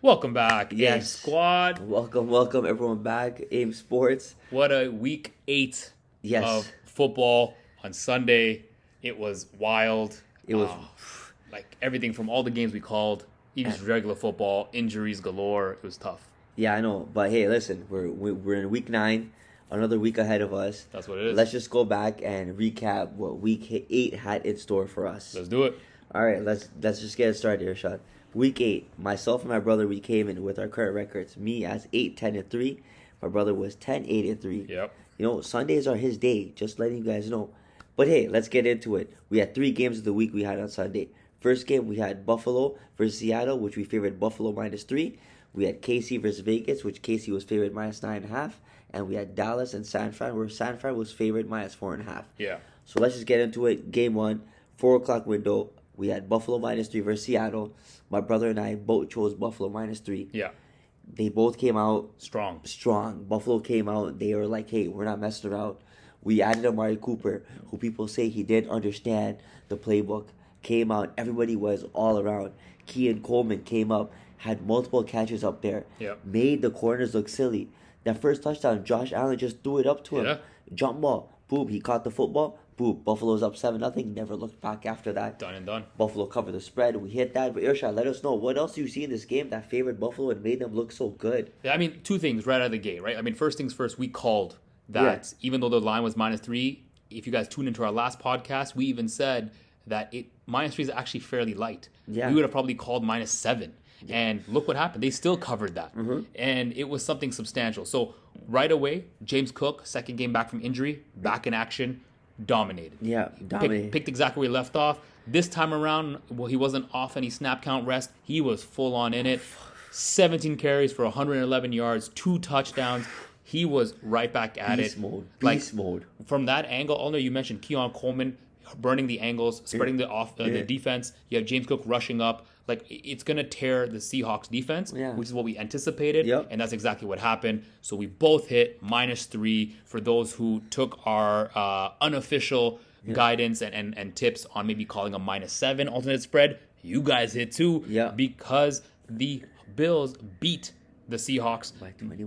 Welcome back, AIM Yes. Squad. Welcome everyone back. AIM Sports. What a week 8 Yes. of football on Sunday. It was wild. It was Like everything from all the games we called, even just regular football, injuries galore. It was tough. yeah, I know. But hey, listen, we're in week 9, another week ahead of us. That's what it is. Let's just go back and recap what week 8 had in store for us. Let's do it. All right, let's just get it started, Irshad. Week 8, myself and my brother, we came in with our current records. Me as 8-10-3. My brother was 10-8-3. Yep. You know, Sundays are his day, just letting you guys know. But hey, let's get into it. We had 3 games of the week we had on Sunday. First game, we had Buffalo versus Seattle, which we favored Buffalo -3. We had KC versus Vegas, which KC was favored -9.5. And we had Dallas and San Fran, where San Fran was favored -4.5. Yeah. So let's just get into it. Game 1, 4 o'clock window. We had Buffalo -3 versus Seattle. My brother and I both chose Buffalo -3. Yeah. They both came out Strong. Buffalo came out. They were like, hey, we're not messing around. We added Amari Cooper, who people say he did understand the playbook. Came out. Everybody was all around. Kean Coleman came up, had multiple catches up there. Yep. Made the corners look silly. That first touchdown, Josh Allen just threw it up to him. Yeah. Jump ball. Boom. He caught the football. Boom. Buffalo's up 7-0. Never looked back after that. Done and done. Buffalo covered the spread. We hit that. But Irshad, let us know. What else do you see in this game that favored Buffalo and made them look so good? Yeah, I mean, 2 things right out of the gate, right? I mean, first things first, we called that even though the line was -3, if you guys tuned into our last podcast, we even said that -3 is actually fairly light. Yeah. We would have probably called -7. And look what happened. They still covered that. And it was something substantial. So right away, James Cook, second game back from injury, back in action, dominated. Yeah, dominated. Picked exactly where he left off. This time around, well, he wasn't off any snap count rest. He was full on in it. 17 carries for 111 yards, 2 touchdowns. He was right back at Beast it. mode. Like, Beast mode. From that angle, Alnoor, you mentioned Keon Coleman burning the angles, spreading the defense. You have James Cook rushing up. Like, it's going to tear the Seahawks defense, which is what we anticipated, and that's exactly what happened. So we both hit -3 for those who took our unofficial guidance and tips on maybe calling a -7 alternate spread. You guys hit too, because the Bills beat the Seahawks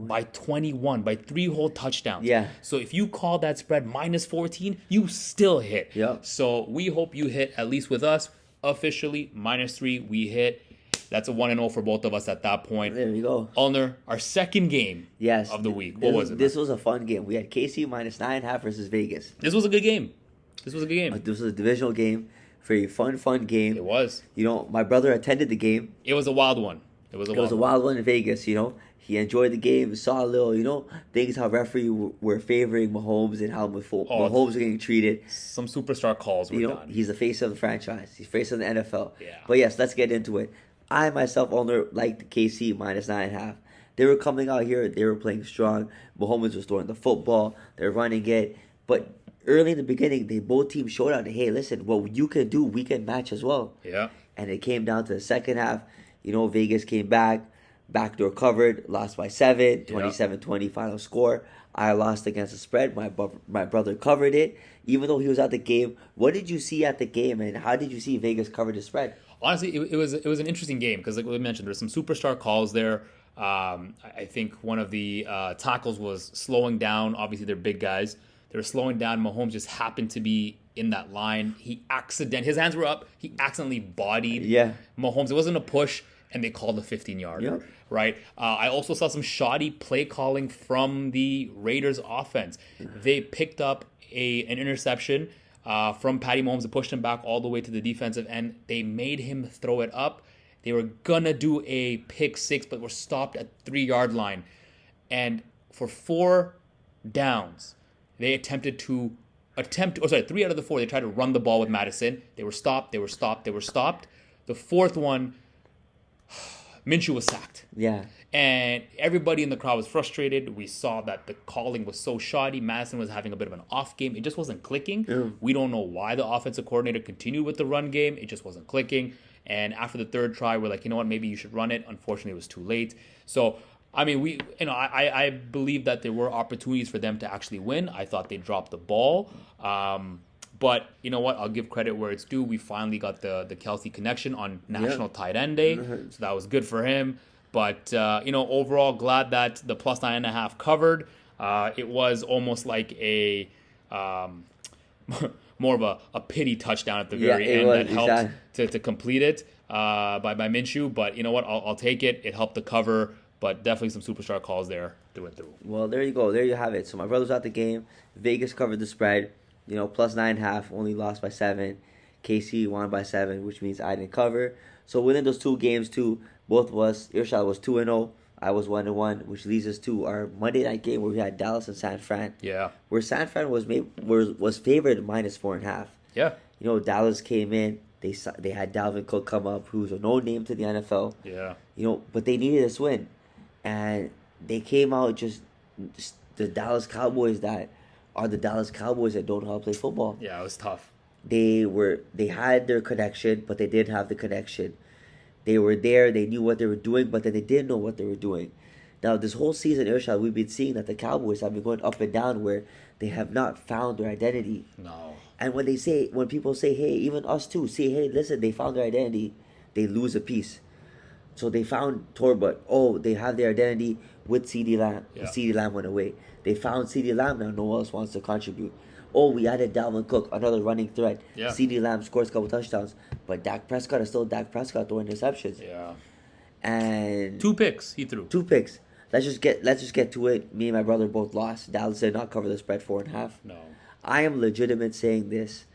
by 21, by 3 whole touchdowns. Yeah. So if you call that spread -14, you still hit. Yep. So we hope you hit at least with us. Officially, -3, we hit. That's a 1-0 for both of us at that point. There you go. Alnoor, our second game of the week. What was it? This was a fun game. We had KC -9.5 versus Vegas. This was a good game. This was a divisional game. Very fun game. It was. You know, my brother attended the game. It was a wild one. It was a wild one in Vegas, you know. He enjoyed the game, saw a little, things how referee were favoring Mahomes and how Mahomes was getting treated. Some superstar calls were done. He's the face of the franchise. He's the face of the NFL. Yeah. But yes, let's get into it. I myself only liked the KC -9.5. They were coming out here. They were playing strong. Mahomes was throwing the football. They're running it. But early in the beginning, both teams showed out, hey, listen, what you can do, we can match as well. Yeah. And it came down to the second half. Vegas came back. Backdoor covered, lost by 7, 27-20 final score. I lost against the spread. My brother covered it, even though he was at the game. What did you see at the game, and how did you see Vegas cover the spread? Honestly, it was an interesting game because, like we mentioned, there's some superstar calls there. I think one of the tackles was slowing down. Obviously, they're big guys. They were slowing down. Mahomes just happened to be in that line. His hands were up. He accidentally bodied Mahomes. It wasn't a push, and they called a 15-yarder. Right. I also saw some shoddy play calling from the Raiders offense. They picked up an interception from Patty Mahomes and pushed him back all the way to the defensive end. They made him throw it up. They were gonna do a pick 6, but were stopped at 3-yard line. And for 4 downs, they attempted 3 out of the 4, they tried to run the ball with Madison. They were stopped. The 4th one, Minshew was sacked. Yeah. And everybody in the crowd was frustrated. We saw that the calling was so shoddy. Madison was having a bit of an off game. It just wasn't clicking. We don't know why the offensive coordinator continued with the run game. It just wasn't clicking. And after the 3rd try, we're like, you know what, maybe you should run it. Unfortunately, it was too late. So, I mean, I believe that there were opportunities for them to actually win. I thought they dropped the ball. But you know what? I'll give credit where it's due. We finally got the Kelsey connection on National Tight End Day. So that was good for him. But overall, glad that the plus 9.5 covered. It was almost like a more of a pity touchdown at the very end that helped to complete it by Minshew. But you know what? I'll take it. It helped the cover, but definitely some superstar calls there through and through. Well, there you go. There you have it. So my brother's at the game. Vegas covered the spread. Plus 9.5, only lost by 7. KC won by 7, which means I didn't cover. So within those two games, too, both of us, Irshad was 2-0. I was 1-1, which leads us to our Monday night game where we had Dallas and San Fran. Yeah. Where San Fran was favored minus 4.5. Yeah. Dallas came in. They had Dalvin Cook come up, who's a no name to the NFL. Yeah. But they needed this win, and they came out just the Dallas Cowboys that are the Dallas Cowboys that don't know how to play football. Yeah, it was tough. They had their connection, but they didn't have the connection. They were there, they knew what they were doing, but then they didn't know what they were doing. Now, this whole season, Irshad, we've been seeing that the Cowboys have been going up and down where they have not found their identity. No. And when people say, hey, even us too, say, hey, listen, they found their identity, they lose a piece. So they found Torbert. Oh, they have their identity with CeeDee Lamb. Yeah. CeeDee Lamb went away. They found CeeDee Lamb, now no one else wants to contribute. Oh, we added Dalvin Cook, another running threat. Yeah. CeeDee Lamb scores a couple touchdowns. But Dak Prescott is still Dak Prescott throwing interceptions. Yeah. And 2 picks he threw. 2 picks. Let's just get to it. Me and my brother both lost. Dallas did not cover the spread 4.5. No. I am legitimate saying this.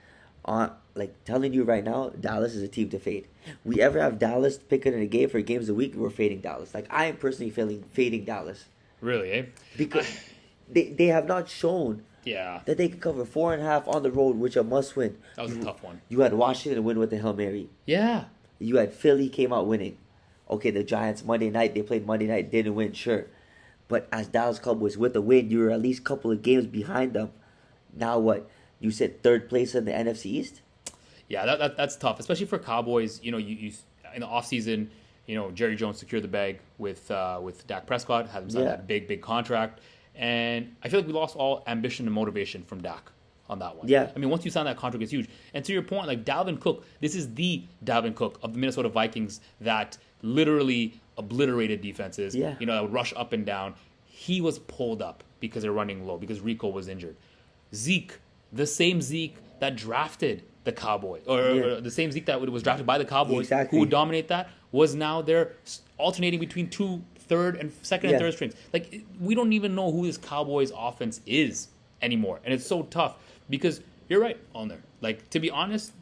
Telling you right now, Dallas is a team to fade. We ever have Dallas picking in a game for games of the week, we're fading Dallas. I am personally fading Dallas. Really, eh? Because they have not shown that they can cover 4.5 on the road, which a must win. That was a tough one. You had Washington win with the Hail Mary. Yeah. You had Philly came out winning. Okay, the Giants Monday night, they played Monday night, didn't win, sure. But as Dallas Cowboys with a win, you were at least a couple of games behind them. Now what? You said 3rd place in the NFC East? Yeah, that's tough, especially for Cowboys. You in the offseason, Jerry Jones secured the bag with Dak Prescott, had him sign that big contract. And I feel like we lost all ambition and motivation from Dak on that one. Yeah. I mean, once you sign that contract, it's huge. And to your point, Dalvin Cook, this is the Dalvin Cook of the Minnesota Vikings that literally obliterated defenses. Yeah. That would rush up and down. He was pulled up because they're running low, because Rico was injured. Zeke, the same Zeke that drafted the Cowboys, or the same Zeke that was drafted by the Cowboys, who would dominate that, was now there alternating between 2 third and second and third strings. We don't even know who this Cowboys offense is anymore. And it's so tough because you're right on there. To be honest,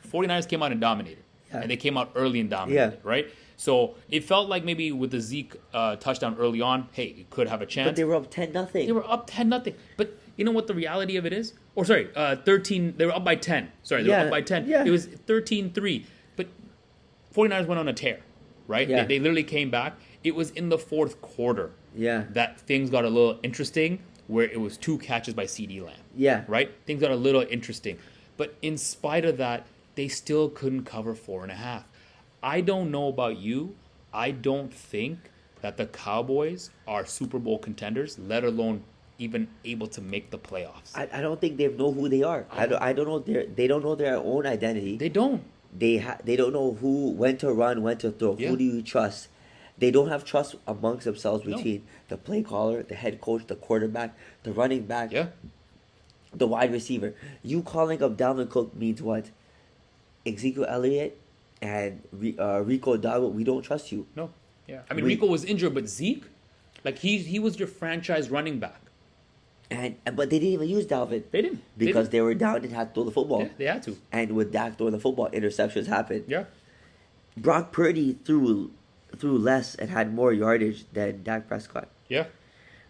49ers came out and dominated. Yeah. And they came out early and dominated, right? So it felt like maybe with the Zeke touchdown early on, hey, you could have a chance. But they were up 10-0. They were up 10-0. But you know what the reality of it is? 13. They were up by 10. They were up by 10. Yeah. It was 13-3. But 49ers went on a tear, right? Yeah. They literally came back. It was in the 4th quarter that things got a little interesting, where it was 2 catches by CeeDee Lamb. Yeah. Right? Things got a little interesting. But in spite of that, they still couldn't cover 4.5. I don't know about you. I don't think that the Cowboys are Super Bowl contenders, let alone even able to make the playoffs. I don't think they know who they are. I don't know they don't know their own identity. They don't. They don't know when to run, when to throw. Yeah. Who do you trust? They don't have trust amongst themselves between the play caller, the head coach, the quarterback, the running back, the wide receiver. You calling up Dalvin Cook means what? Ezekiel Elliott and Rico Dowdle, we don't trust you. No. Yeah. I mean, Rico was injured, but Zeke, he was your franchise running back. But they didn't even use Dalvin. They didn't. Because they were down and had to throw the football. Yeah, they had to. And with Dak throwing the football, interceptions happened. Yeah. Brock Purdy threw less and had more yardage than Dak Prescott. Yeah.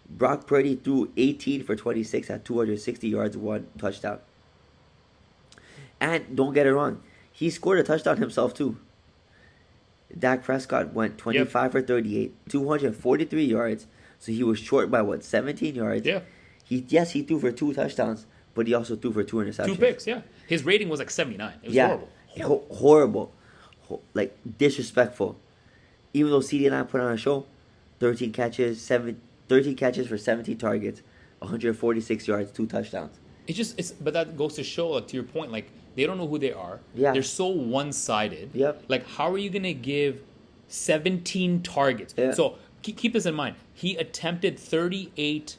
Brock Purdy threw 18 for 26 at 260 yards, 1 touchdown. And don't get it wrong, he scored a touchdown himself too. Dak Prescott went 25 for 38, 243 yards, so he was short by 17 yards. Yeah. He threw for 2 touchdowns, but he also threw for 2 interceptions. 2 picks, yeah. His rating was 79. It was horrible. Horrible. Disrespectful. Even though CeeDee Lamb put on a show, 13 catches for 17 targets, 146 yards, 2 touchdowns. But that goes to show, to your point, they don't know who they are. Yeah. They're so one-sided. Yep. How are you going to give 17 targets. Yeah. So keep this in mind. He attempted 38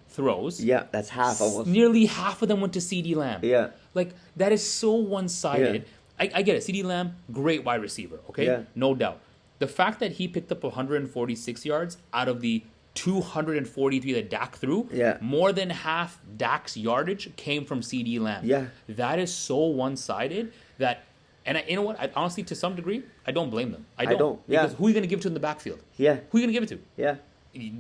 throws. Yeah, that's half almost. Nearly half of them went to CD Lamb. Yeah. Like, that is so one-sided. I get it. CD Lamb, great wide receiver, okay? Yeah. No doubt. The fact that he picked up 146 yards out of the 243 that Dak threw, more than half Dak's yardage came from CD Lamb. Yeah. That is so one-sided that, and you know what? Honestly, to some degree, I don't blame them. I don't. Yeah. Because who are you going to give it to in the backfield? Yeah. Who are you going to give it to? Yeah.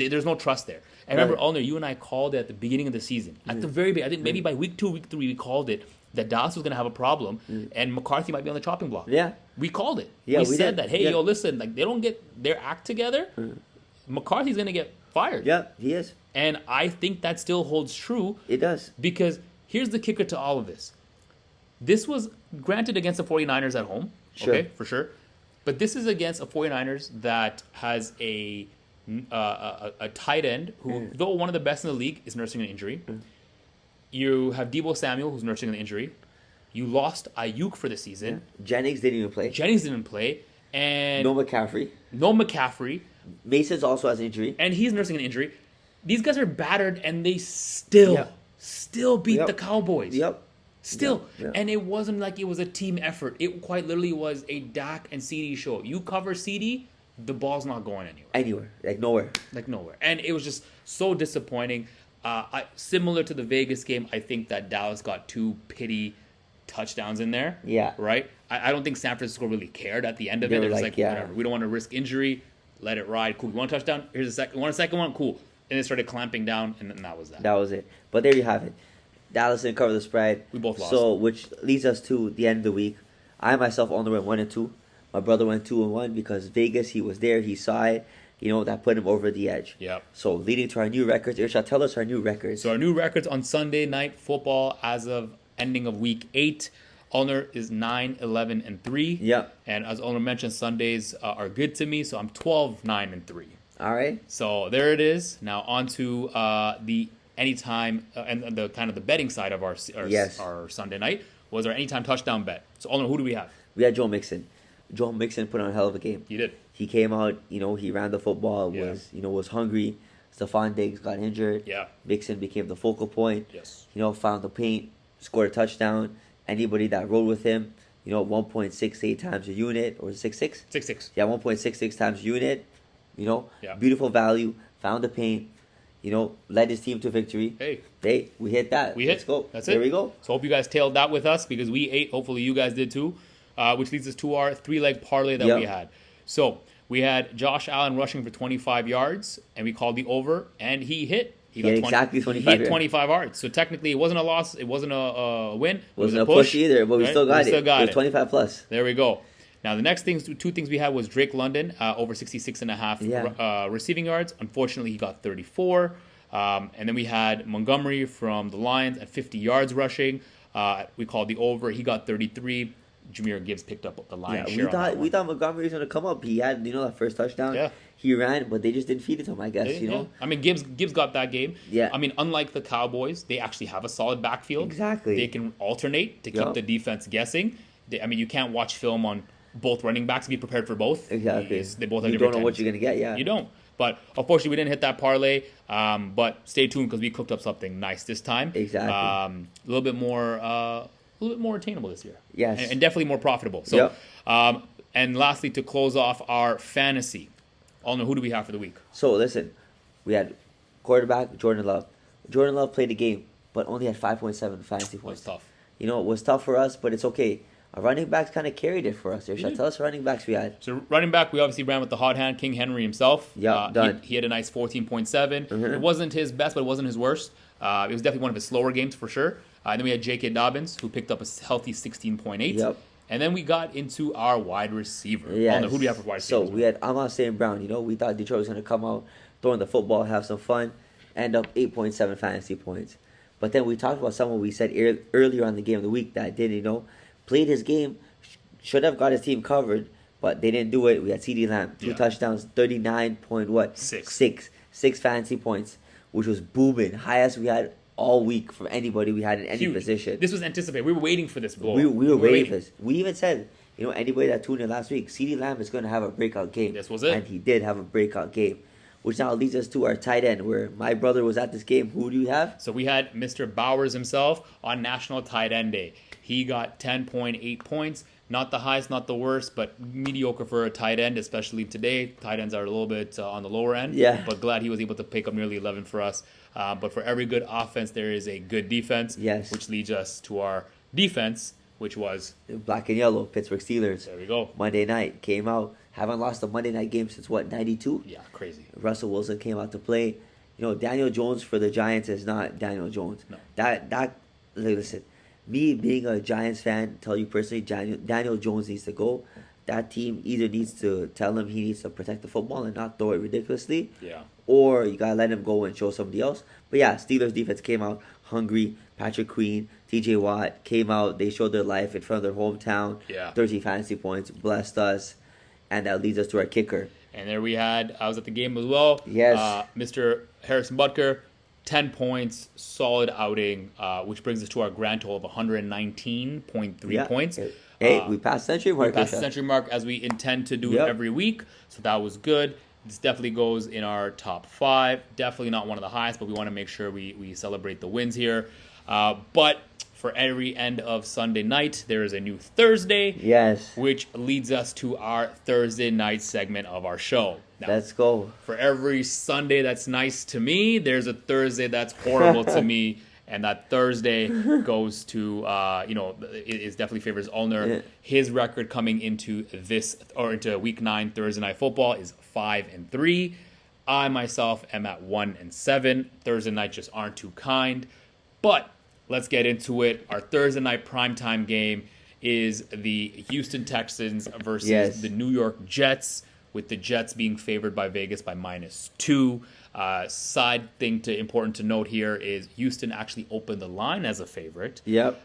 There's no trust there. And remember, Alnoor, you and I called it at the beginning of the season. At the very beginning, I think maybe by week 2, week 3, we called it that Dallas was going to have a problem and McCarthy might be on the chopping block. Yeah. We called it. Yeah, we did. said that, hey, yo, listen, like, they don't get their act together, McCarthy's going to get fired. Yeah, he is. And I think that still holds true. It does. Because here's the kicker to all of this. This was granted against the 49ers at home. Sure. Okay, for sure. But this is against a 49ers that has a tight end who, though one of the best in the league, is nursing an injury. You have Deebo Samuel, who's nursing an injury. You lost Ayuk for the season. Jennings didn't even play. And no McCaffrey. Mason's also has an injury. And he's nursing an injury. These guys are battered, and they still beat the Cowboys. Still. Yep. And it wasn't like it was a team effort. It quite literally was a Dak and CD show. You cover CD, the ball's not going anywhere. Like nowhere. And it was just so disappointing. Similar to the Vegas game, I think that Dallas got 2 pity touchdowns in there. Yeah. Right? I don't think San Francisco really cared at the end of it. They're just like, whatever. We don't want to risk injury. Let it ride. Cool. You want a touchdown? Here's a second. You want a second one? Cool. And they started clamping down, and then that was that. That was it. But there you have it. Dallas didn't cover the spread. We both lost. So, which leads us to the end of the week. I myself only went 1-2. My brother went 2-1 because Vegas, he was there, he saw it. That put him over the edge. Yep. So, leading to our new records. Irshad, tell us our new records. So, our new records on Sunday Night Football as of ending of week 8. Alnoor is 9-11-3. Yep. And as Alnoor mentioned, Sundays are good to me, so I'm 12-9-3. All right. So, there it is. Now, on to the anytime and the kind of the betting side of our Sunday night was our anytime touchdown bet. So, Alnoor, who do we have? We had Joe Mixon. Joe Mixon put on a hell of a game. He did. He came out, he ran the football, was hungry. Stephon Diggs got injured. Yeah. Mixon became the focal point. Yes. Found the paint, scored a touchdown. Anybody that rode with him, 1.68 times a unit, or 6.6? 6.6. Yeah, 1.66 times a unit. Beautiful value, found the paint, led his team to victory. Hey, we hit that. Let's go. That's there it. We go. So hope you guys tailed that with us because we ate. Hopefully you guys did too, which leads us to our 3-leg parlay that we had. So we had Josh Allen rushing for 25 yards, and we called the over, and he hit. He got exactly 25 yards. 25 yards. So technically it wasn't a loss. It wasn't a win. It wasn't a push either, but we still got it. It was 25 plus. There we go. Now, the next two things we had was Drake London, over 66.5 receiving yards. Unfortunately, he got 34. And then we had Montgomery from the Lions at 50 yards rushing. We called the over. He got 33. Jameer Gibbs picked up the Lions share. We thought Montgomery was going to come up. He had, that first touchdown. Yeah. He ran, but they just didn't feed it to him, I guess, Yeah. I mean, Gibbs got that game. Yeah. I mean, unlike the Cowboys, they actually have a solid backfield. Exactly. They can alternate to keep the defense guessing. You can't watch film on both running backs to be prepared for both. Exactly. They both have you don't know what you're going to get, yeah. You don't. But unfortunately, we didn't hit that parlay. But stay tuned because we cooked up something nice this time. Exactly. A little bit more attainable this year. Yes. And definitely more profitable. So, and lastly, to close off our fantasy, Alnoor, who do we have for the week? So listen, we had quarterback Jordan Love. Jordan Love played the game, but only had 5.7 fantasy points. It was tough. It was tough for us, but it's okay. Our running backs kind of carried it for us. Irshad, tell us running backs we had. So running back, we obviously ran with the hot hand, King Henry himself. Yeah, done. He had a nice 14.7. It wasn't his best, but it wasn't his worst. It was definitely one of his slower games for sure. And then we had J.K. Dobbins, who picked up a healthy 16.8. Yep. And then we got into our wide receiver. Yes. Who do we have for wide receivers? So we had Amon St. Brown. We thought Detroit was going to come out, throwing the football, have some fun, end up 8.7 fantasy points. But then we talked about someone we said earlier on the game of the week that didn't, played his game, should have got his team covered, but they didn't do it. We had CD Lamb, 2 touchdowns, 39.6 fantasy points, which was booming, highest we had all week from anybody we had in any position. This was anticipated. We were waiting for this ball. We were waiting for this. We even said, anybody that tuned in last week, CeeDee Lamb is going to have a breakout game. This was it. And he did have a breakout game. Which now leads us to our tight end, where my brother was at this game. Who do you have? So we had Mr. Bowers himself on National Tight End Day. He got 10.8 points. Not the highest, not the worst, but mediocre for a tight end, especially today. Tight ends are a little bit on the lower end. Yeah. But glad he was able to pick up nearly 11 for us. But for every good offense, there is a good defense. Yes. Which leads us to our defense, which was... Black and yellow, Pittsburgh Steelers. There we go. Monday night, came out. Haven't lost a Monday night game since, 92? Yeah, crazy. Russell Wilson came out to play. Daniel Jones for the Giants is not Daniel Jones. No. Listen, me being a Giants fan, tell you personally, Daniel Jones needs to go. That team either needs to tell him he needs to protect the football and not throw it ridiculously. Yeah. Or you got to let him go and show somebody else. But yeah, Steelers defense came out hungry. Patrick Queen, TJ Watt came out. They showed their life in front of their hometown. Yeah. 13 fantasy points, blessed us. And that leads us to our kicker. And there we had, I was at the game as well. Yes. Mr. Harrison Butker, 10 points, solid outing, which brings us to our grand total of 119.3 points. Hey, we passed century mark. We passed the century mark as we intend to do it every week. So that was good. This definitely goes in our top 5. Definitely not one of the highest, but we want to make sure we celebrate the wins here. But for every end of Sunday night, there is a new Thursday. Yes. Which leads us to our Thursday night segment of our show. Now, let's go. For every Sunday that's nice to me, there's a Thursday that's horrible to me. And that Thursday goes to, it definitely favors Alnoor. Yeah. His record coming into into Week 9 Thursday Night Football is 5-3. I myself am at 1-7. Thursday night just aren't too kind. But let's get into it. Our Thursday night primetime game is the Houston Texans versus the New York Jets, with the Jets being favored by Vegas by -2. Side thing important to note here is Houston actually opened the line as a favorite. Yep.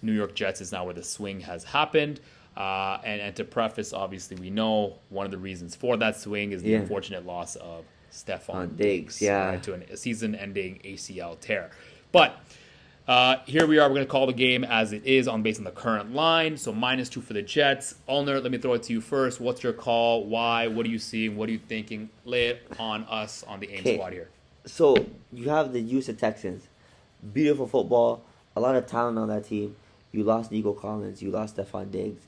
New York Jets is now where the swing has happened. And to preface, obviously, we know one of the reasons for that swing is the unfortunate loss of Stephon Diggs to a season-ending ACL tear. But here we are. We're going to call the game as it is based on the current line. So -2 for the Jets. Alnoor, let me throw it to you first. What's your call? Why? What are you seeing? What are you thinking? Lay it on us on the AIM squad here. So you have the Houston Texans. Beautiful football. A lot of talent on that team. You lost Nico Collins. You lost Stephon Diggs.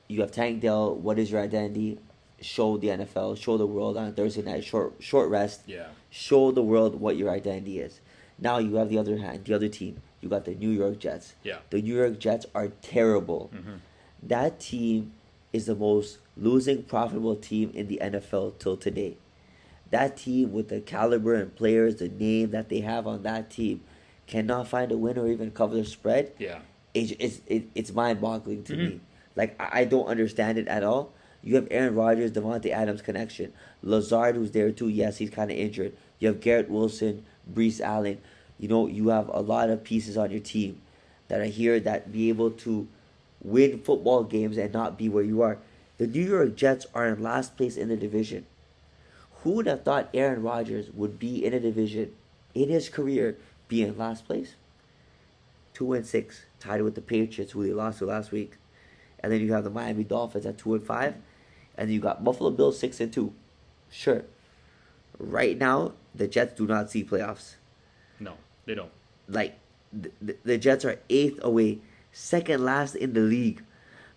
You have Tank Dell. What is your identity? Show the NFL. Show the world on Thursday night. Short rest. Yeah. Show the world what your identity is. Now you have the other team. You got the New York Jets. Yeah. The New York Jets are terrible. Mm-hmm. That team is the most losing profitable team in the NFL till today. That team with the caliber and players, the name that they have on that team, cannot find a win or even cover the spread. Yeah. It's mind-boggling to me. Like, I don't understand it at all. You have Aaron Rodgers, Devontae Adams connection. Lazard, who's there too. Yes, he's kind of injured. You have Garrett Wilson, Brees Allen. You have a lot of pieces on your team that are here that be able to win football games and not be where you are. The New York Jets are in last place in the division. Who would have thought Aaron Rodgers would be in a division in his career be in last place? 2-6, tied with the Patriots, who they lost to last week. And then you have the Miami Dolphins at 2-5. And then you got Buffalo Bills 6-2. Sure. Right now, the Jets do not see playoffs. No, they don't. Like, the Jets are 8th away, second last in the league.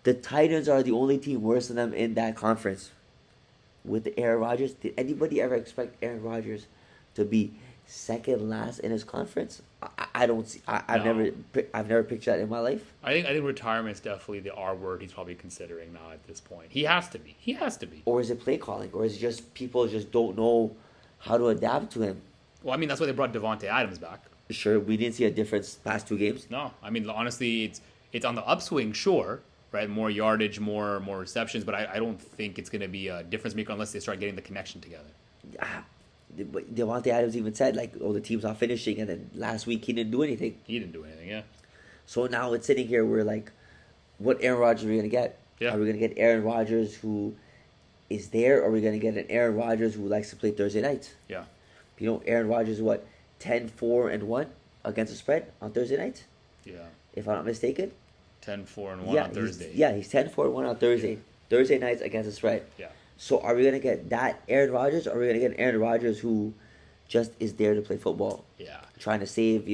The Titans are the only team worse than them in that conference. With Aaron Rodgers, did anybody ever expect Aaron Rodgers to be second last in his conference? I don't see. I've never pictured that in my life. I think retirement's definitely the R word he's probably considering now at this point. He has to be. Or is it play calling? Or is it just people just don't know how to adapt to him? Well, I mean, that's why they brought Devontae Adams back. Sure, we didn't see a difference past 2 games. No, I mean, honestly, it's on the upswing, sure, right? More yardage, more receptions, but I don't think it's going to be a difference maker unless they start getting the connection together. Devontae Adams even said, the team's not finishing, and then last week he didn't do anything. Yeah. So now it's sitting here, we're like, what Aaron Rodgers are we going to get? Yeah. Are we going to get Aaron Rodgers who is there, or are we going to get an Aaron Rodgers who likes to play Thursday nights? Yeah. Aaron Rodgers, 10-4-1 against the spread on Thursday nights? Yeah. If I'm not mistaken. 10-4-1 on Thursday. He's 10-4-1 on Thursday. Yeah. Thursday nights against the spread. Yeah. So are we going to get that Aaron Rodgers, or are we going to get an Aaron Rodgers who just is there to play football? Yeah. Trying to save,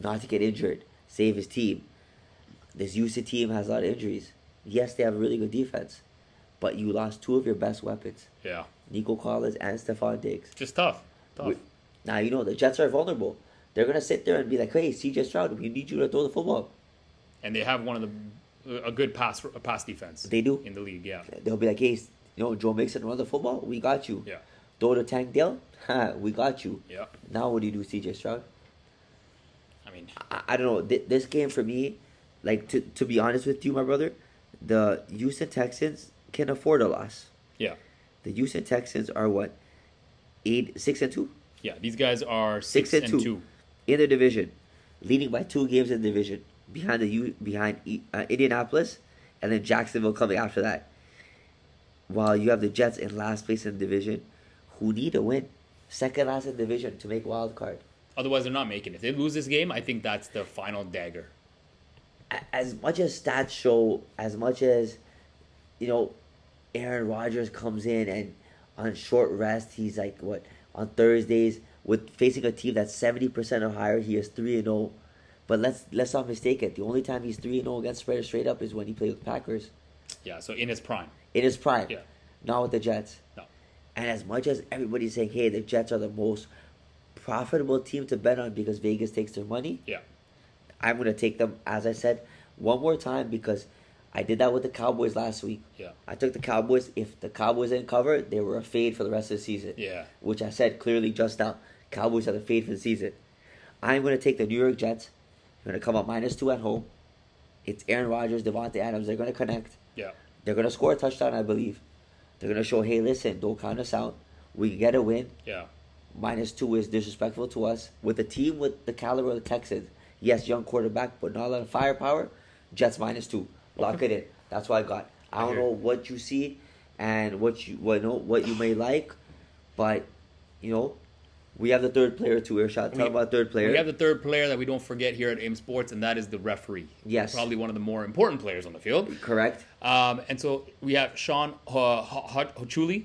not to get injured, save his team. This Houston team has a lot of injuries. Yes, they have a really good defense, but you lost two of your best weapons. Yeah. Nico Collins and Stephon Diggs. Just tough. Now, the Jets are vulnerable. They're going to sit there and be like, hey, CJ Stroud, we need you to throw the football. And they have a good pass defense. They do. In the league, yeah. They'll be like, hey, Joe Mixon, run the football, we got you. Yeah. Throw to Tank Dell, we got you. Yeah. Now what do you do, CJ Stroud? I mean, I don't know. This game for me, like, to be honest with you, my brother, the Houston Texans can afford a loss. yeah. The Houston Texans are what? 6-2? Yeah, these guys are 6-2 in the division, leading by 2 games in the division, behind Indianapolis, and then Jacksonville coming after that. While you have the Jets in last place in the division, who need a win, second last in the division to make wild card. Otherwise, they're not making it. If they lose this game, I think that's the final dagger. As much as stats show, as much as Aaron Rodgers comes in and on short rest, he's like on Thursdays with facing a team that's 70% or higher, he is 3-0. But let's not mistake it. The only time he's 3-0 against spread straight up is when he played with the Packers. Yeah, so in his prime. In his prime. Yeah. Not with the Jets. No. And as much as everybody's saying, hey, the Jets are the most profitable team to bet on because Vegas takes their money, Yeah. I'm going to take them, as I said, one more time because I did that with the Cowboys last week. Yeah. I took the Cowboys. If the Cowboys didn't cover, they were a fade for the rest of the season. Yeah. Which I said clearly just now. Cowboys are the fade for the season. I'm going to take the New York Jets. They're going to come up -2 at home. It's Aaron Rodgers, Devontae Adams. They're going to connect. Yeah. They're going to score a touchdown, I believe. They're going to show, hey, listen, don't count us out. We can get a win. Yeah. -2 is disrespectful to us. With a team with the caliber of the Texans, yes, young quarterback, but not a lot of firepower, Jets -2. Lock it in. That's what I got. I don't know what you see and what you may like, but we have the third player too. Irshad, tell about third player. We have the third player that we don't forget here at AIM Sports, and that is the referee. Yes, probably one of the more important players on the field. Correct. And so we have Sean HOU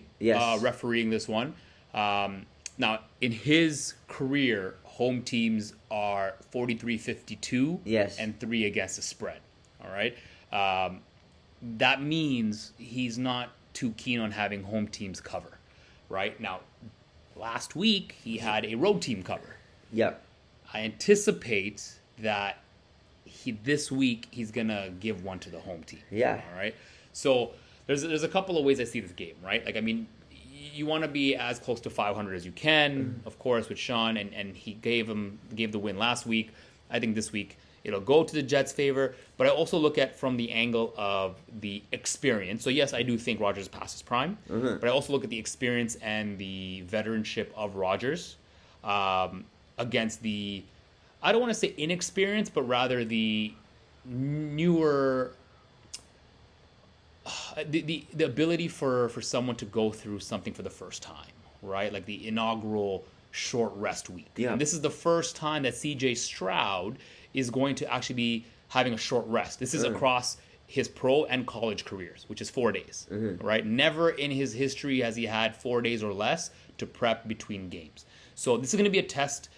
refereeing this one. Now, in his career, home teams are 43-52 and 3 against the spread. All right. That means he's not too keen on having home teams cover. Right now, last week he had a road team cover. Yep. I anticipate that this week he's gonna give one to the home team. Yeah. All right. So there's a couple of ways I see this game. Right. Like, I mean, you want to be as close to 500 as you can, of course, with Sean, and he gave the win last week. I think this week it'll go to the Jets' favor, but I also look at from the angle of the experience. So yes, I do think Rodgers passed his prime, but I also look at the experience and the veteranship of Rodgers against the, I don't want to say inexperienced, but rather the newer, the ability for someone to go through something for the first time, right? Like the inaugural short rest week. Yeah. And this is the first time that CJ Stroud is going to actually be having a short rest. This is across his pro and college careers, which is 4 days, right? Never in his history has he had 4 days or less to prep between games. So this is going to be a test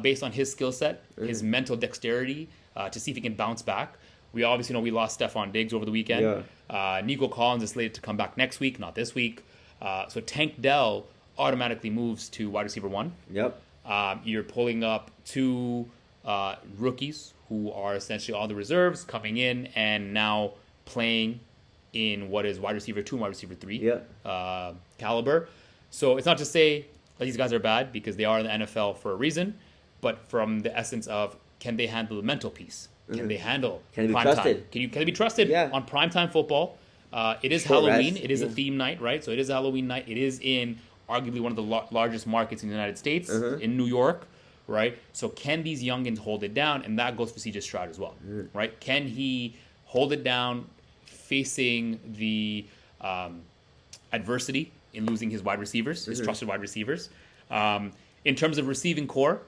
based on his skill set, his mental dexterity, to see if he can bounce back. We obviously know we lost Stephon Diggs over the weekend. Yeah. Nico Collins is slated to come back next week, not this week. So Tank Dell automatically moves to wide receiver 1. Yep. You're pulling up 2 rookies who are essentially all the reserves coming in and now playing in what is wide receiver 2 and wide receiver 3 caliber. So it's not to say that these guys are bad, because they are in the NFL for a reason, but from the essence of, can they handle the mental piece? Can they handle prime time? Can they be trusted on primetime football? It is short Halloween. Rest. It is a theme night, right? So it is a Halloween night. It is in arguably one of the largest markets in the United States, in New York, right? So can these youngins hold it down? And that goes for CJ Stroud as well, right? Can he hold it down facing the adversity in losing his wide receivers, his trusted wide receivers? In terms of receiving core,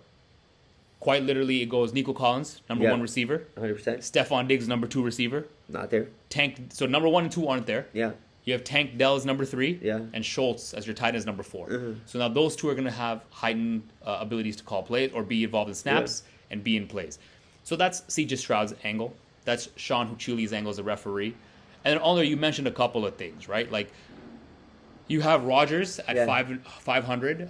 Quite literally, it goes Nico Collins, number 1 receiver. 100%. Stephon Diggs, number 2 receiver. Not there. So number 1 and 2 aren't there. Yeah. You have Tank Dell as number 3. Yeah. And Schultz as your tight end as number 4. Mm-hmm. So now those two are going to have heightened abilities to call plays or be involved in snaps and be in plays. So that's CJ Stroud's angle. That's Sean Huchuli's angle as a referee. And then, Alnoor, you mentioned a couple of things, right? Like, you have Rodgers at 500.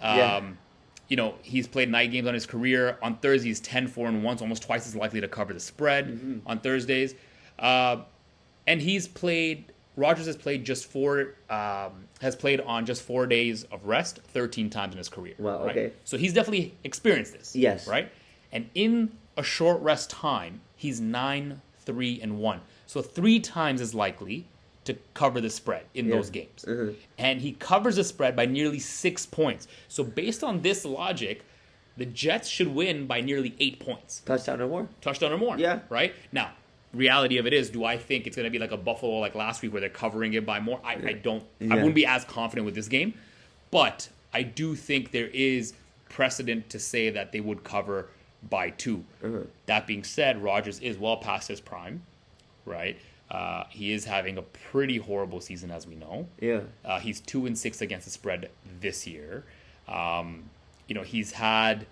You know, he's played night games on his career. On Thursday, he's 10-4-1, so almost twice as likely to cover the spread on Thursdays. And Rodgers has played on just 4 days of rest 13 times in his career. Wow, right? okay. So he's definitely experienced this. Yes. Right? And in a short rest time, he's 9-3-1. So 3 times as likely to cover the spread in those games. And he covers the spread by nearly 6 points. So based on this logic, the Jets should win by nearly 8 points. Touchdown or more. Yeah. Right? Now, reality of it is, do I think it's going to be like a Buffalo like last week where they're covering it by more? I don't. I wouldn't be as confident with this game. But I do think there is precedent to say that they would cover by 2. That being said, Rodgers is well past his prime, right? He is having a pretty horrible season, as we know. Yeah. He's 2-6 against the spread this year. You know, he's had,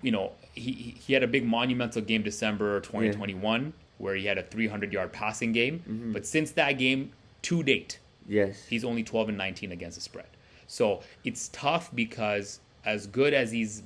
you know, he had a big monumental game December 2021 where he had a 300-yard passing game. But since that game to date, he's only 12-19 against the spread. So it's tough because as good as he's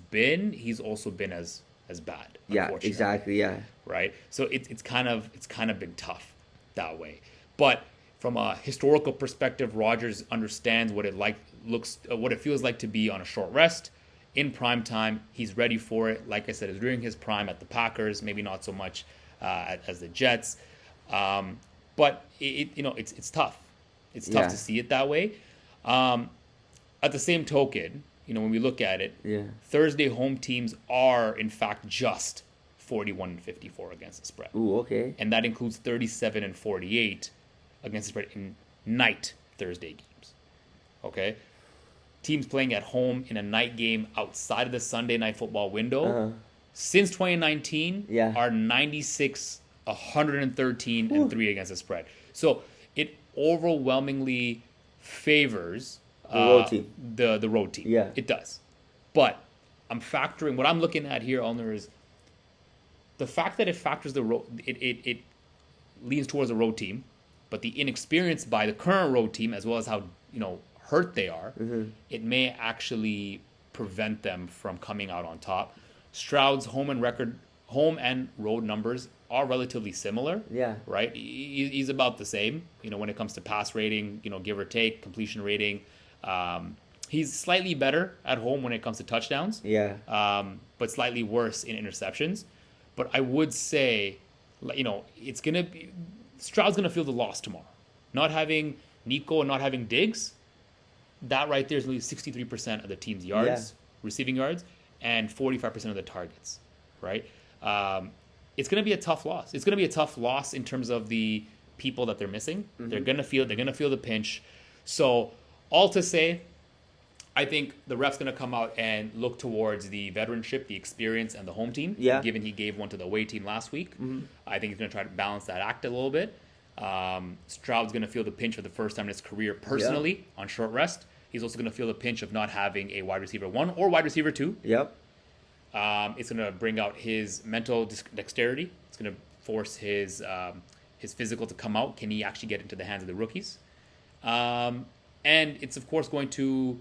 also been as bad. Yeah, exactly. Yeah. Right. So it's kind of been tough that way. But from a historical perspective, Rodgers understands what it feels like to be on a short rest in prime time. He's ready for it. Like I said, it's during his prime at the Packers, maybe not so much as the Jets. But it's tough. It's tough to see it that way. At the same token, when we look at it, Thursday home teams are in fact just 41-54 against the spread. Ooh, okay. And that includes 37-48 against the spread in night Thursday games. Okay? Teams playing at home in a night game outside of the Sunday night football window since 2019 are 96, 113, and 3 against the spread. So it overwhelmingly favors the road team. The road team. Yeah. It does. But what I'm looking at here, Alnoor, is the fact that it factors it leans towards the road team, but the inexperience by the current road team, as well as how hurt they are, it may actually prevent them from coming out on top. Stroud's home and road numbers are relatively similar. Yeah. Right. He's about the same. When it comes to pass rating, give or take, completion rating. He's slightly better at home when it comes to touchdowns. Yeah. But slightly worse in interceptions. But I would say, it's going to be... Stroud's going to feel the loss tomorrow. Not having Nico and not having Diggs, that right there is nearly 63% of the team's yards, receiving yards, and 45% of the targets, right? It's going to be a tough loss. It's going to be a tough loss in terms of the people that they're missing. They're going to feel the pinch. So, all to say, I think the ref's going to come out and look towards the veteranship, the experience, and the home team. Yeah. Given he gave one to the away team last week. I think he's going to try to balance that act a little bit. Stroud's going to feel the pinch for the first time in his career personally on short rest. He's also going to feel the pinch of not having a wide receiver 1 or wide receiver 2. Yep. It's going to bring out his mental dexterity. It's going to force his physical to come out. Can he actually get into the hands of the rookies? And it's, of course, going to...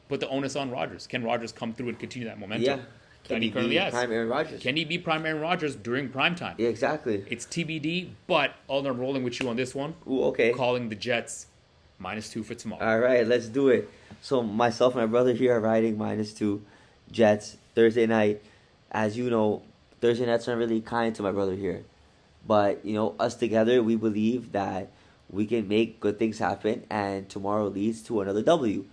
put the onus on Rodgers. Can Rodgers come through and continue that momentum? Yeah. Can he currently has? Prime Aaron Rodgers? Can he be prime Aaron Rodgers during prime time? Yeah, exactly. It's TBD, but I'm rolling with you on this one. Ooh, okay. Calling the Jets -2 for tomorrow. All right, let's do it. So myself and my brother here are riding -2 Jets Thursday night. As you know, Thursday nights aren't really kind to my brother here. But, us together, we believe that we can make good things happen, and tomorrow leads to another W.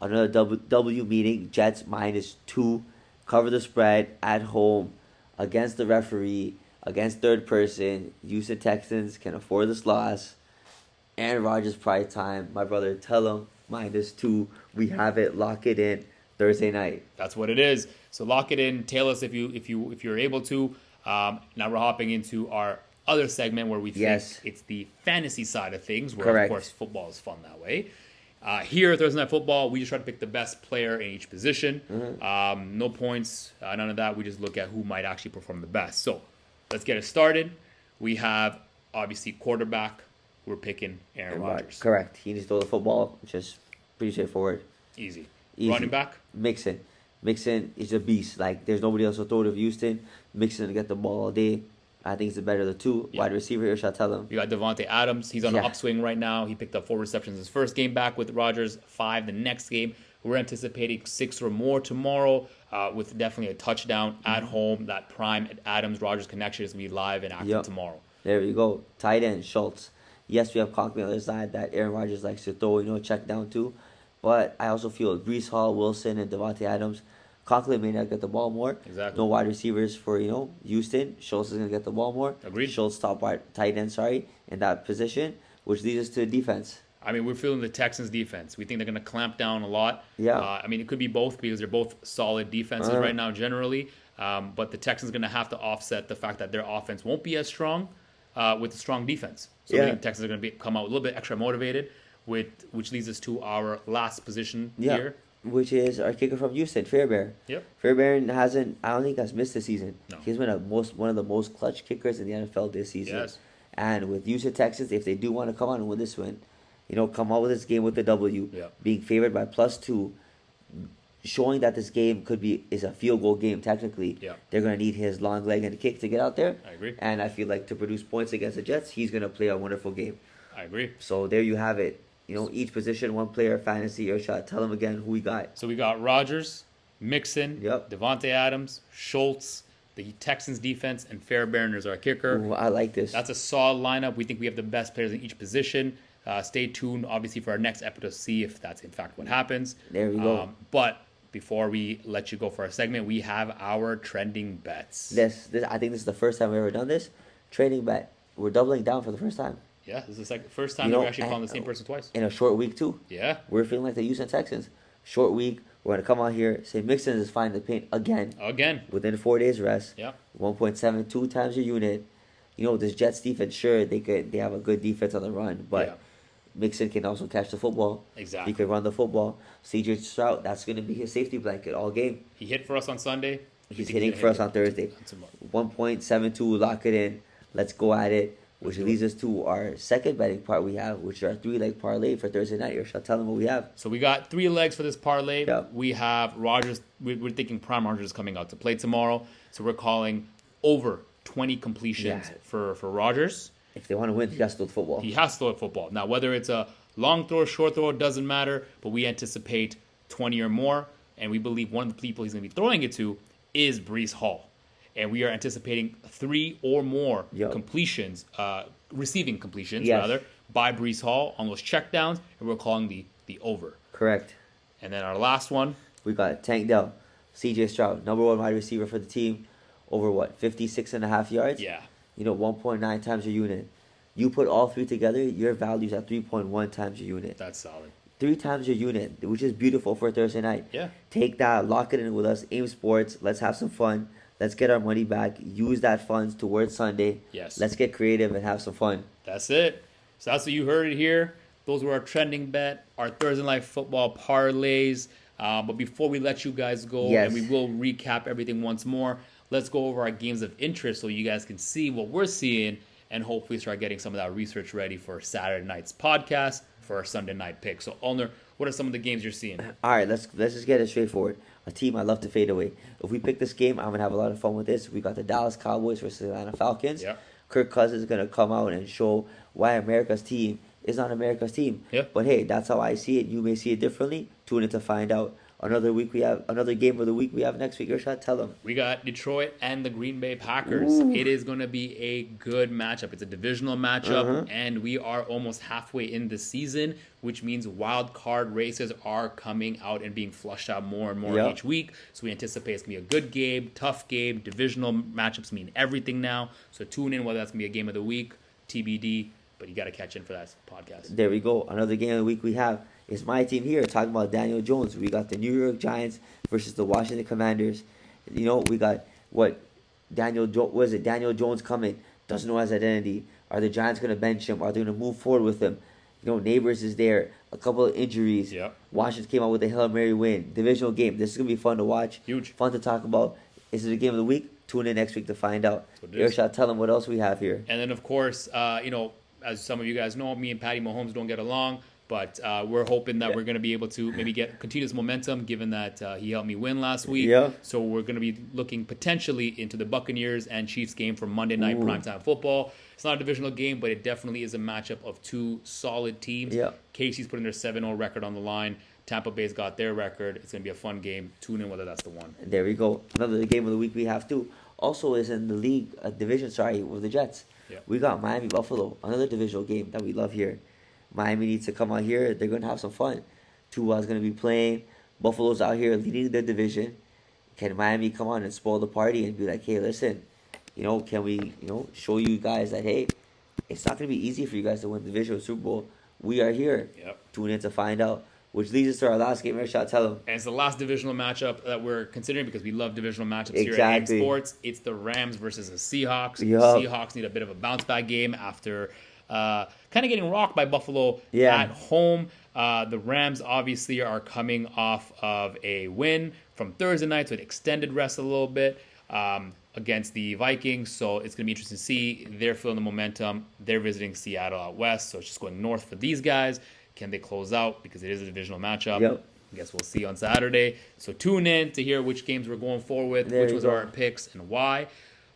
Another W meaning Jets -2, cover the spread at home against the referee, against third person. Houston Texans can afford this loss. Aaron Rodgers pride time. My brother, tell him -2. We have it. Lock it in. Thursday night. That's what it is. So lock it in. Tell us if you're able to. Now we're hopping into our other segment where we think it's the fantasy side of things, where Correct. of course football is fun that way. Here at Thursday Night Football, we just try to pick the best player in each position. No points, none of that. We just look at who might actually perform the best. So let's get it started. We have obviously quarterback. We're picking Aaron Rodgers. Correct. He needs to throw the football, which is pretty straightforward. Easy. Running back? Mixon. Mixon is a beast. Like, there's nobody else to throw to Houston. Mixon to get the ball all day. I think he's the better of the two. Wide receiver, Irshad, tell him. You got Devontae Adams. He's on an upswing right now. He picked up 4 receptions his first game back with Rodgers, 5 the next game. We're anticipating 6 or more tomorrow with definitely a touchdown at home. That prime Adams-Rodgers connection is going to be live and active tomorrow. There we go. Tight end, Schultz. Yes, we have Conklin on the other side that Aaron Rodgers likes to throw, check down to. But I also feel Breece Hall, Wilson, and Devontae Adams. Conklin may not get the ball more. Exactly. No wide receivers for, Houston. Schultz is going to get the ball more. Agreed. Schultz tight end, in that position, which leads us to defense. I mean, we're feeling the Texans' defense. We think they're going to clamp down a lot. Yeah. I mean, it could be both because they're both solid defenses right now generally. But the Texans are going to have to offset the fact that their offense won't be as strong with a strong defense. So I think the Texans are going to come out a little bit extra motivated, which leads us to our last position here. Which is our kicker from Houston, Fairbairn. Yep. Fairbairn I don't think has missed the season. No. He's been one of the most clutch kickers in the NFL this season. Yes. And with Houston Texans, if they do want to come on and win this win, come out with this game with the W, being favored by +2, showing that this game is a field goal game technically. They're going to need his long leg and kick to get out there. I agree. And I feel like to produce points against the Jets, he's going to play a wonderful game. I agree. So there you have it. Each position, one player, fantasy, or shot. Tell them again who we got. So we got Rodgers, Mixon, Devontae Adams, Schultz, the Texans defense, and Fairbairn is our kicker. Ooh, I like this. That's a solid lineup. We think we have the best players in each position. Stay tuned, obviously, for our next episode to see if that's in fact what happens. There we go. But before we let you go for our segment, we have our trending bets. This I think this is the first time we've ever done this. Trending bet. We're doubling down for the first time. Yeah, this is the first time that we're actually calling the same person twice. In a short week, too. Yeah. We're feeling like the Houston Texans. Short week. We're going to come out here, say Mixon is fine the paint again. Within 4 days rest. Yeah. 1.72 times your unit. This Jets defense, sure, they have a good defense on the run, but Mixon can also catch the football. Exactly. He can run the football. CJ Stroud, that's going to be his safety blanket all game. He hit for us on Sunday. He's hitting for us on Thursday. 1.72, lock it in. Let's go at it. Which leads us to our second betting part we have, which are 3-leg parlay for Thursday night. Irshad, tell them what we have. So we got 3 legs for this parlay. Yep. We have Rodgers. We're thinking prime Rodgers is coming out to play tomorrow. So we're calling over 20 completions for Rodgers. If they want to win, he has to throw the football. He has to throw the football. Now, whether it's a long throw, short throw, it doesn't matter. But we anticipate 20 or more. And we believe one of the people he's going to be throwing it to is Breece Hall. And we are anticipating 3 or more completions, receiving completions, rather, by Breece Hall on those checkdowns. And we're calling the over. Correct. And then our last one. We got Tank Dell, CJ Stroud, number 1 wide receiver for the team. Over 56.5 yards? Yeah. 1.9 times your unit. You put all 3 together, your value's at 3.1 times your unit. That's solid. 3 times your unit, which is beautiful for Thursday night. Yeah. Take that, lock it in with us, AIM Sports. Let's have some fun. Let's get our money back. Use that funds towards Sunday. Yes. Let's get creative and have some fun. That's it. So that's what you heard it here. Those were our trending bet, our Thursday night football parlays. But before we let you guys go, and we will recap everything once more, let's go over our games of interest so you guys can see what we're seeing and hopefully start getting some of that research ready for Saturday night's podcast for our Sunday night pick. So, Alnoor, what are some of the games you're seeing? All right, let's just get it straightforward. A team I love to fade away. If we pick this game, I'm going to have a lot of fun with this. We got the Dallas Cowboys versus the Atlanta Falcons. Yep. Kirk Cousins is going to come out and show why America's team is not America's team. Yep. But hey, that's how I see it. You may see it differently. Tune in to find out. Another game of the week we have next week. Irshad, tell them. We got Detroit and the Green Bay Packers. Ooh. It is going to be a good matchup. It's a divisional matchup, and we are almost halfway in the season, which means wild card races are coming out and being flushed out more and more each week. So we anticipate it's going to be a good game, tough game. Divisional matchups mean everything now. So tune in whether that's going to be a game of the week, TBD, but you got to catch in for that podcast. There we go. Another game of the week we have It's my team here talking about Daniel Jones. We got the New York Giants versus the Washington Commanders. You know, we got Daniel Jones coming, doesn't know his identity. Are the Giants going to bench him? Are they going to move forward with him? You know, Neighbors is there. A couple of injuries. Yep. Washington came out with a Hail Mary win. Divisional game. This is going to be fun to watch. Huge. Fun to talk about. Is it a game of the week? Tune in next week to find out. Irshad, tell them what else we have here. And then, of course, you know, as some of you guys know, me and Patty Mahomes don't get along. But we're hoping that we're going to be able to maybe continue this momentum, given that he helped me win last week. Yeah. So we're going to be looking potentially into the Buccaneers and Chiefs game for Monday night primetime football. It's not a divisional game, but it definitely is a matchup of two solid teams. Yeah. Casey's putting their 7-0 record on the line. Tampa Bay's got their record. It's going to be a fun game. Tune in whether that's the one. There we go. Another game of the week we have too. Also is in the league division, with the Jets. Yeah. We got Miami Buffalo, another divisional game that we love here. Miami needs to come out here. They're going to have some fun. Tua's going to be playing. Buffalo's out here leading the division. Can Miami come on and spoil the party and be like, hey, listen, you know, can we, you know, show you guys that, hey, it's not going to be easy for you guys to win the division or Super Bowl. We are here. Yep. Tune in to find out. Which leads us to our last game. Irshad, tell them. And it's the last divisional matchup that we're considering because we love divisional matchups here at Exactly. AM Sports. It's the Rams versus the Seahawks. Yup. The Seahawks need a bit of a bounce-back game after kind of getting rocked by Buffalo at home. The Rams obviously are coming off of a win from Thursday night, so it extended rest a little bit against the Vikings. So it's going to be interesting to see. They're feeling the momentum. They're visiting Seattle out west, so it's just going north for these guys. Can they close out? Because it is a divisional matchup. Yep. I guess we'll see on Saturday. So tune in to hear which games we're going forward with, There which you was go. our picks and why.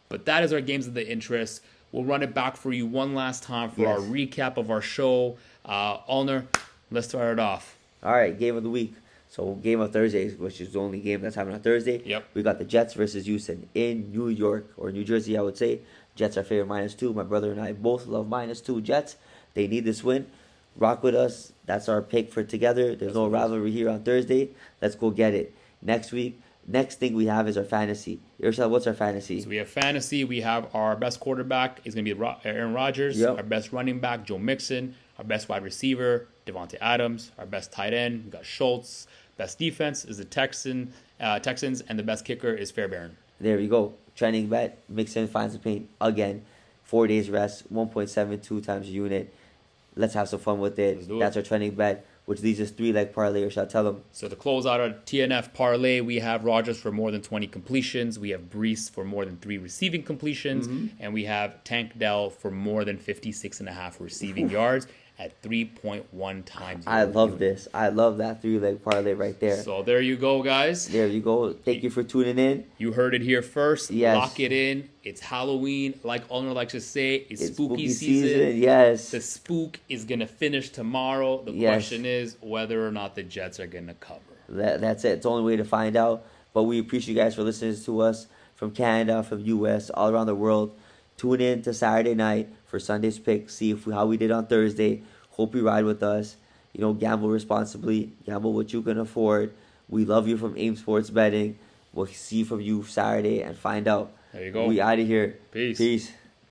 But that is our games of the interest. We'll run it back for you one last time for our recap of our show. Alnoor, let's start it off. All right, game of the week. So game of Thursday, which is the only game that's happening on Thursday. Yep. We got the Jets versus Houston in New York or New Jersey, I would say. Jets are favorite -2. My brother and I both love -2 Jets. They need this win. Rock with us. That's our pick for together. There's no rivalry here on Thursday. Let's go get it. Next thing we have is our fantasy. Irshad, what's our fantasy? So we have fantasy. We have our best quarterback is going to be Aaron Rodgers. Yep. Our best running back, Joe Mixon. Our best wide receiver, Devontae Adams. Our best tight end, we got Schultz. Best defense is the Texans, and the best kicker is Fairbairn. There we go. Trending bet. Mixon finds the paint again. 4 days rest. 1.72 times a unit. Let's have some fun with it. Let's do it. That's our trending bet, which leads us 3-leg parlay. Irshad, tell them. So to close out our TNF parlay, we have Rodgers for more than 20 completions. We have Brees for more than 3 receiving completions. And we have Tank Dell for more than 56.5 receiving yards at 3.1 times. I love this. I love that 3-leg parlay right there. So there you go, guys. There you go. Thank you for tuning in. You heard it here first. Yes. Lock it in. It's Halloween. Like Alnoor likes to say, it's spooky season. Yes. The spook is going to finish tomorrow. The question is whether or not the Jets are going to cover. That's it. It's the only way to find out. But we appreciate you guys for listening to us from Canada, from U.S., all around the world. Tune in to Saturday night for Sunday's pick. See how we did on Thursday. Hope you ride with us. You know, gamble responsibly. Gamble what you can afford. We love you from AIM Sports Betting. We'll see from you Saturday and find out. There you go. We out of here. Peace. Peace.